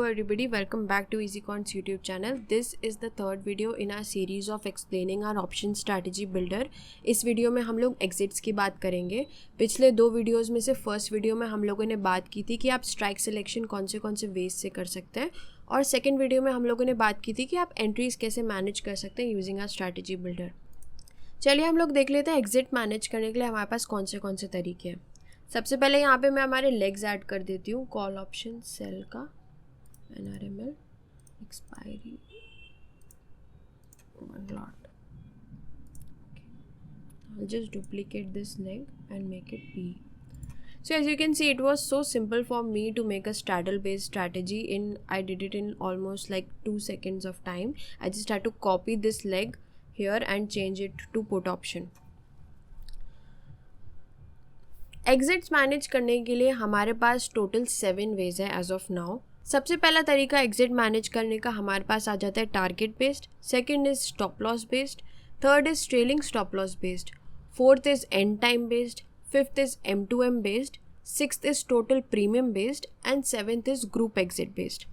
everybody, welcome back to EasyCons YouTube channel. This is the third video in our series of explaining our option strategy builder. इस video में हम लोग exits की बात करेंगे. पिछले दो वीडियोस में से फर्स्ट वीडियो में हम लोगों ने बात की थी कि आप स्ट्राइक सिलेक्शन कौन से वेज से कर सकते हैं, और सेकेंड वीडियो में हम लोगों ने बात की थी कि आप एंट्रीज कैसे मैनेज कर सकते हैं यूजिंग आर स्ट्रैटेजी बिल्डर. चलिए हम लोग देख लेते हैं एग्जिट मैनेज करने के लिए हमारे पास कौन से तरीके हैं. सबसे पहले यहाँ पे मैं हमारे लेग्स ऐड कर देती हूँ. कॉल ऑप्शन, सेल का, NRML, expiry, lot. I'll just duplicate this leg and make it P. So as you can see, it was so simple for me to make a straddle based strategy. I did it in almost like 2 seconds of time. I just had to copy this leg here and change it to put option. Exits manage करने के लिए हमारे पास total 7 veg है as of now. सबसे पहला तरीका exit manage करने का हमारे पास आ जाता है target based, second is stop loss based, third is trailing stop loss based, fourth is end time based, fifth is M2M based, sixth is total premium based and seventh is group exit based.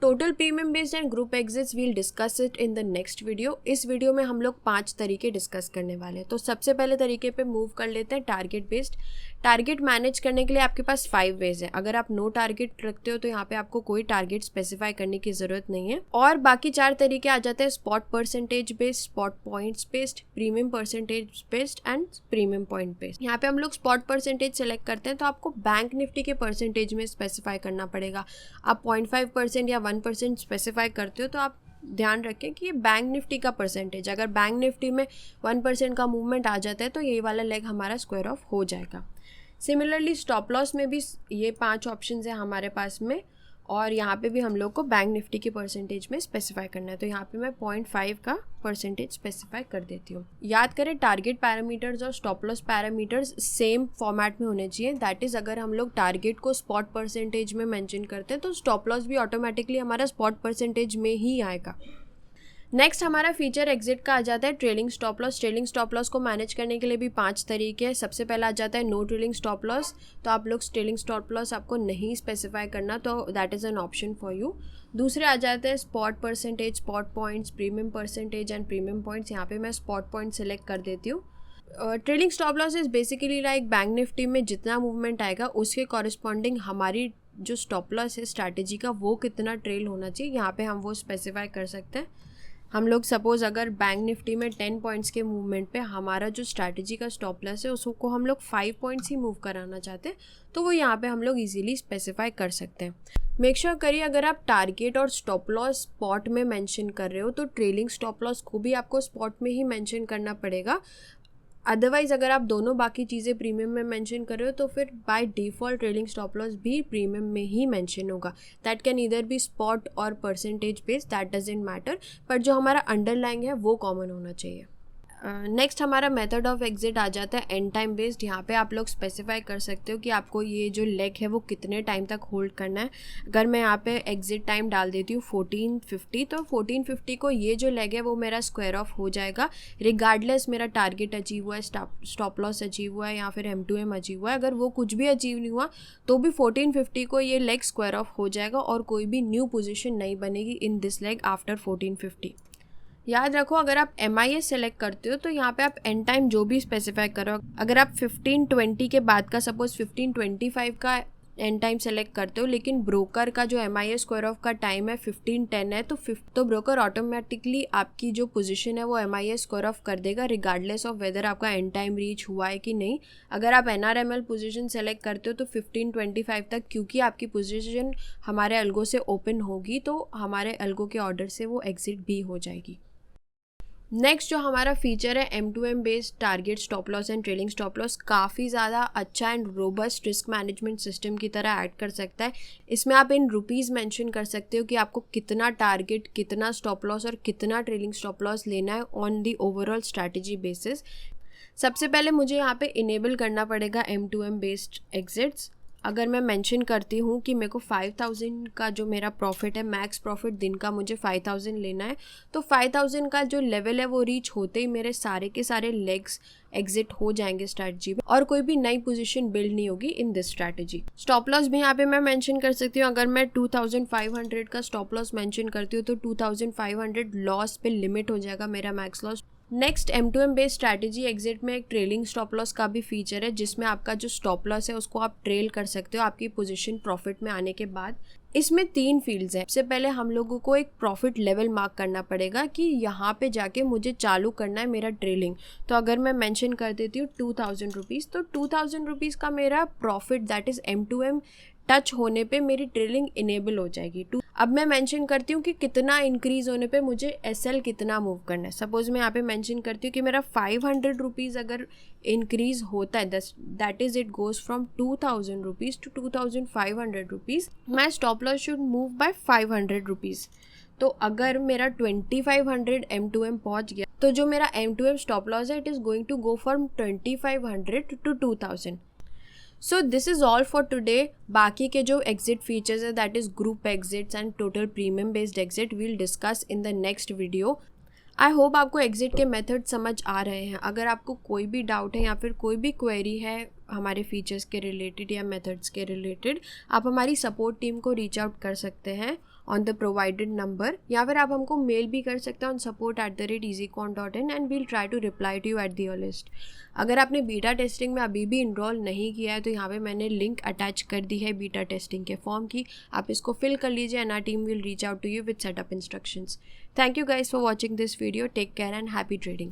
Total premium based and group exits we'll discuss it in the next video. इस video में हम लोग 5 तरीके discuss करने वाले हैं. तो सबसे पहले तरीके पे मूव कर लेते हैं टारगेट बेस्ड. टारगेट मैनेज करने के लिए आपके पास 5 वेज है. अगर आप नो टारगेट रखते हो तो यहाँ पे आपको कोई टारगेट स्पेसिफाई करने की ज़रूरत नहीं है. और बाकी 4 तरीके आ जाते हैं spot percentage based, spot points based, premium percentage based and premium point based. यहाँ पे हम लोग स्पॉट परसेंटेज सेलेक्ट करते हैं तो आपको बैंक निफ्टी के परसेंटेज में स्पेसिफाई करना पड़ेगा. आप 0.5% या 1% स्पेसिफाई करते हो तो आप ध्यान रखें कि ये बैंक निफ्टी का परसेंटेज. अगर बैंक निफ्टी में 1% का मूवमेंट आ जाता है तो ये वाला लेग हमारा स्क्वायर ऑफ हो जाएगा. सिमिलरली स्टॉप लॉस में भी ये 5 ऑप्शंस हैं हमारे पास में, और यहाँ पे भी हम लोग को बैंक निफ्टी के परसेंटेज में स्पेसिफाई करना है. तो यहाँ पे मैं 0.5 का परसेंटेज स्पेसिफाई कर देती हूँ. याद करें टारगेट पैरामीटर्स और stop loss parameters same format में होने चाहिए. दैट इज़ अगर हम लोग टारगेट को स्पॉट परसेंटेज में मेंशन करते हैं तो स्टॉप लॉस भी ऑटोमेटिकली हमारा स्पॉट परसेंटेज में ही आएगा. नेक्स्ट हमारा फीचर एग्जिट का आ जाता है trailing stop loss. Trailing stop loss को मैनेज करने के लिए भी 5 तरीके हैं. सबसे पहला आ जाता है नो ट्रेलिंग स्टॉप लॉस. तो आप लोग ट्रेलिंग स्टॉप लॉस आपको नहीं स्पेसिफाई करना, तो that is an option for you. दूसरे आ जाते हैं spot percentage, spot points, premium percentage and premium points. यहाँ पे मैं स्पॉट पॉइंट सेलेक्ट कर देती हूँ. Trailing stop loss is basically like bank Nifty में जितना मूवमेंट आएगा उसके कॉरस्पॉन्डिंग हमारी जो स्टॉप लॉस है स्ट्रैटेजी का वो कितना ट्रेल होना चाहिए, यहाँ पे हम वो स्पेसिफाई कर सकते हैं. हम लोग सपोज़ अगर बैंक निफ्टी में 10 पॉइंट्स के मूवमेंट पे हमारा जो स्ट्रैटेजी का स्टॉप लॉस है उसको हम लोग 5 पॉइंट्स ही मूव कराना चाहते हैं तो वो यहाँ पे हम लोग इजीली स्पेसिफाई कर सकते हैं. मेक श्योर करिए अगर आप टारगेट और स्टॉप लॉस स्पॉट में मेंशन कर रहे हो तो ट्रेलिंग स्टॉप लॉस को भी आपको स्पॉट में ही मेंशन करना पड़ेगा. अदरवाइज़ अगर आप दोनों बाकी चीज़ें प्रीमियम में मेंशन कर रहे हो तो फिर by default trailing stop loss भी प्रीमियम में ही मेंशन होगा. That can either be spot और percentage based, that doesn't matter, पर जो हमारा अंडरलाइंग है वो कॉमन होना चाहिए. नेक्स्ट हमारा मेथड ऑफ एग्जिट आ जाता है एंड टाइम बेस्ड. यहाँ पे आप लोग स्पेसिफाई कर सकते हो कि आपको ये जो लेग है वो कितने टाइम तक होल्ड करना है. अगर मैं यहाँ पे एग्जिट टाइम डाल देती हूँ 1450, तो 1450 को ये जो लेग है वो मेरा स्क्वायर ऑफ हो जाएगा रिगार्डलेस मेरा टारगेट अचीव हुआ है, स्टॉप लॉस अचीव हुआ है या फिर M2M अचीव हुआ है. अगर वो कुछ भी अचीव नहीं हुआ तो भी 1450 को ये लेग स्क्वायर ऑफ हो जाएगा और कोई भी न्यू पोजिशन नहीं बनेगी इन दिस लेग आफ्टर 1450. याद रखो अगर आप MIS सेलेक्ट करते हो तो यहाँ पे आप एंड टाइम जो भी स्पेसिफाई करो, अगर आप 1520 के बाद का सपोज 1525 का एंड टाइम सेलेक्ट करते हो लेकिन ब्रोकर का जो MIS स्क्वायर ऑफ का टाइम है 1510 है तो ब्रोकर ऑटोमेटिकली आपकी जो पोजीशन है वो MIS स्क्वायर ऑफ कर देगा रिगार्डलेस ऑफ वेदर आपका एंड टाइम रीच हुआ है कि नहीं. अगर आप NRML पोजीशन सेलेक्ट करते हो तो 1525 तक क्योंकि आपकी पोजीशन हमारे अल्गो से ओपन होगी तो हमारे अल्गो के ऑर्डर से वो एग्जिट भी हो जाएगी. नेक्स्ट जो हमारा फीचर है M2M based target stop loss and trailing stop loss काफ़ी ज़्यादा अच्छा and robust risk management system की तरह ऐड कर सकता है. इसमें आप इन रुपीज़ मेंशन कर सकते हो कि आपको कितना टारगेट, कितना स्टॉप लॉस और कितना ट्रेलिंग स्टॉप लॉस लेना है on the overall strategy basis. सबसे पहले मुझे यहाँ पे इनेबल करना पड़ेगा M2M बेस्ड एग्जिट्स. अगर मैं मेंशन करती हूँ कि मेरे को 5000 का जो मेरा प्रॉफिट है, मैक्स प्रॉफिट दिन का मुझे 5000 लेना है, तो 5000 का जो लेवल है वो रीच होते ही मेरे सारे के सारे लेग्स एग्जिट हो जाएंगे स्ट्रैटेजी में और कोई भी नई पोजीशन बिल्ड नहीं होगी in this strategy. Stop loss भी यहाँ पे मैं मेंशन कर सकती हूँ। अगर मैं 2500 का स्टॉप लॉस मेंशन करती हूँ तो 2500 लॉस पे लिमिट हो जाएगा मेरा max loss. Next M2M based strategy exit में एक ट्रेलिंग स्टॉप लॉस का भी फीचर है, जिसमें आपका जो स्टॉप लॉस है उसको आप ट्रेल कर सकते हो आपकी पोजीशन प्रॉफिट में आने के बाद। इसमें 3 फील्ड्स हैं। सबसे पहले हम लोगों को एक प्रॉफिट लेवल मार्क करना पड़ेगा कि यहाँ पे जाके मुझे चालू करना है मेरा ट्रेलिंग। तो अगर मैं मेंशन कर देती हूँ 2000 रुपीज़, तो 2000 रुपीज़ का मेरा profit that is M2M touch होने पे मेरी ट्रेलिंग इनेबल हो जाएगी। अब मैं मेंशन करती हूँ कि कितना इंक्रीज़ होने पे मुझे SL कितना मूव करना है। सपोज मैं यहाँ पे मेंशन करती हूँ कि मेरा 500 रुपीज़ अगर इंक्रीज़ होता है, that is it goes from 2000 rupees to 2500 rupees, my stop loss should move by 500 rupees. तो अगर मेरा 2500 M2M पहुँच गया तो जो मेरा M2M स्टॉप लॉस है it is going to go from 2500 to 2000। So this is all for today. बाकी के जो एग्जिट फीचर्स है that is group exits and total premium based exit we'll discuss in the next video. I hope आपको exit के method समझ आ रहे हैं। अगर आपको कोई भी डाउट है या फिर कोई भी क्वेरी है हमारे फीचर्स के रिलेटेड या मेथड्स के रिलेटेड, आप हमारी सपोर्ट टीम को रीच आउट कर सकते हैं ऑन द प्रोवाइडेड नंबर, या फिर आप हमको मेल भी कर सकते हैं on support@easycon.in and we'll try to reply to you at the earliest. अगर आपने बीटा टेस्टिंग में अभी भी इनरोल नहीं किया है तो यहाँ पे मैंने लिंक अटैच कर दी है बीटा टेस्टिंग के फॉर्म की, आप इसको फिल कर लीजिए and our team will reach out to you with setup instructions. Thank you guys for watching this video. Take care and happy trading.